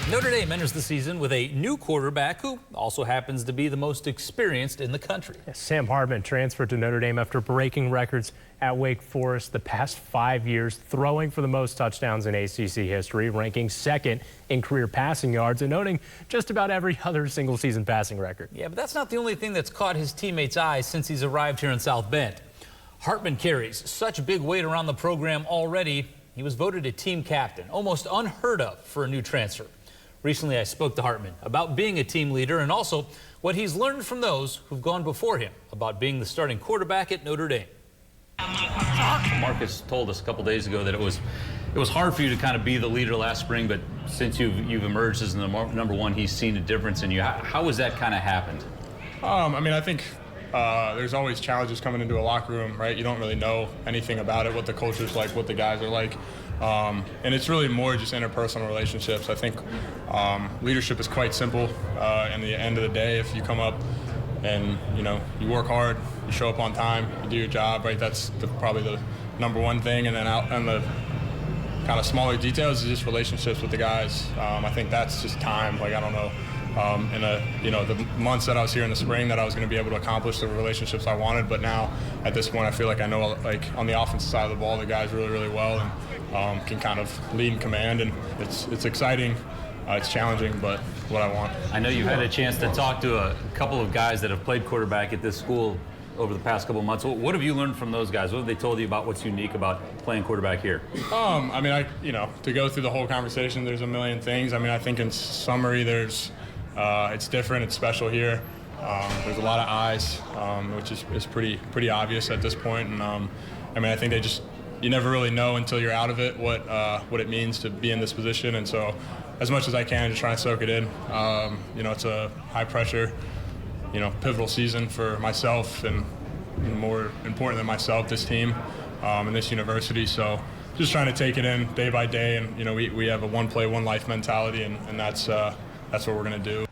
Notre Dame enters the season with a new quarterback who also happens to be the most experienced in the country. Sam Hartman transferred to Notre Dame after breaking records at Wake Forest the past 5 years, throwing for the most touchdowns in ACC history, ranking second in career passing yards, and owning just about every other single season passing record. Yeah, but that's not the only thing that's caught his teammates' eyes since he's arrived here in South Bend. Hartman carries such big weight around the program already. He was voted a team captain, almost unheard of for a new transfer. Recently, I spoke to Hartman about being a team leader and also what he's learned from those who've gone before him about being the starting quarterback at Notre Dame. Marcus told us a couple days ago that it was hard for you to kind of be the leader last spring, but since you've emerged as the number one, he's seen a difference in you. How has that kind of happened? I think there's always challenges coming into a locker room, right? You don't really know anything about it, what the culture's like, what the guys are like. And it's really more just interpersonal relationships. I think leadership is quite simple. In the end of the day, if you come up and you work hard, you show up on time, you do your job, right? That's probably the number one thing. And then out on the kind of smaller details is just relationships with the guys. I think that's just time. Like, I don't know. In the months that I was here in the spring that I was going to be able to accomplish the relationships I wanted, but now at this point I feel like I know, like, on the offensive side of the ball, the guys really, really well and can kind of lead and command, and it's exciting, it's challenging, but what I want. I know you've had a chance to talk to a couple of guys that have played quarterback at this school over the past couple of months. What have you learned from those guys? What have they told you about what's unique about playing quarterback here? To go through the whole conversation, there's a million things. I think in summary, it's different, it's special here. There's a lot of eyes, which is pretty obvious at this point. And I think you never really know until you're out of it what it means to be in this position. And so as much as I can, just try and soak it in. It's a high pressure, pivotal season for myself and more important than myself, this team and this university. So just trying to take it in day by day. And, we have a one play, one life mentality, and that's what we're going to do.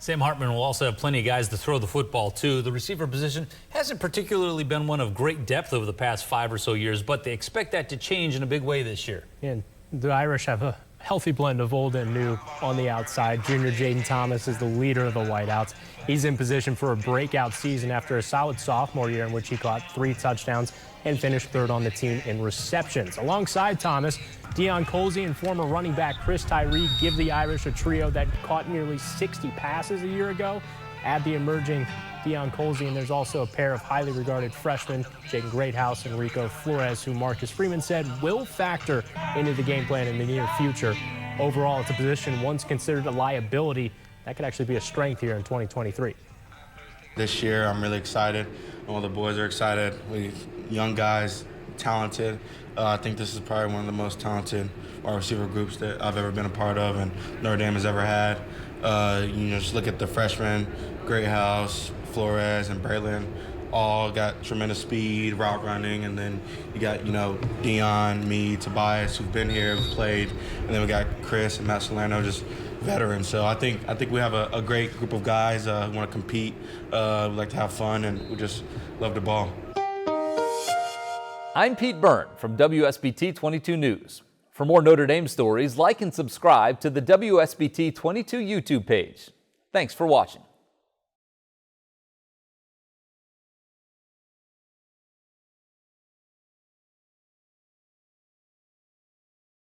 Sam Hartman will also have plenty of guys to throw the football to. The receiver position hasn't particularly been one of great depth over the past 5 or so years, but they expect that to change in a big way this year. And the Irish have a healthy blend of old and new on the outside. Junior Jaden Thomas is the leader of the Whiteouts. He's in position for a breakout season after a solid sophomore year in which he caught 3 touchdowns and finished third on the team in receptions. Alongside Thomas, Deion Colzie and former running back Chris Tyree give the Irish a trio that caught nearly 60 passes a year ago. Add the emerging Deion Colzie, and there's also a pair of highly regarded freshmen, Jaden Greathouse and Rico Flores, who Marcus Freeman said will factor into the game plan in the near future. Overall, it's a position once considered a liability that could actually be a strength here in 2023. This year, I'm really excited. All the boys are excited. We young guys, talented. I think this is probably one of the most talented wide receiver groups that I've ever been a part of and Notre Dame has ever had. Just look at the freshmen, Greathouse, Flores, and Braylon. All got tremendous speed, route running, and then you got, Deion, me, Tobias, who've been here, who've played, and then we got Chris and Matt Salerno, just veterans. So I think we have a great group of guys who want to compete, we like to have fun, and we just love the ball. I'm Pete Byrne from WSBT-22 News. For more Notre Dame stories, like and subscribe to the WSBT-22 YouTube page. Thanks for watching.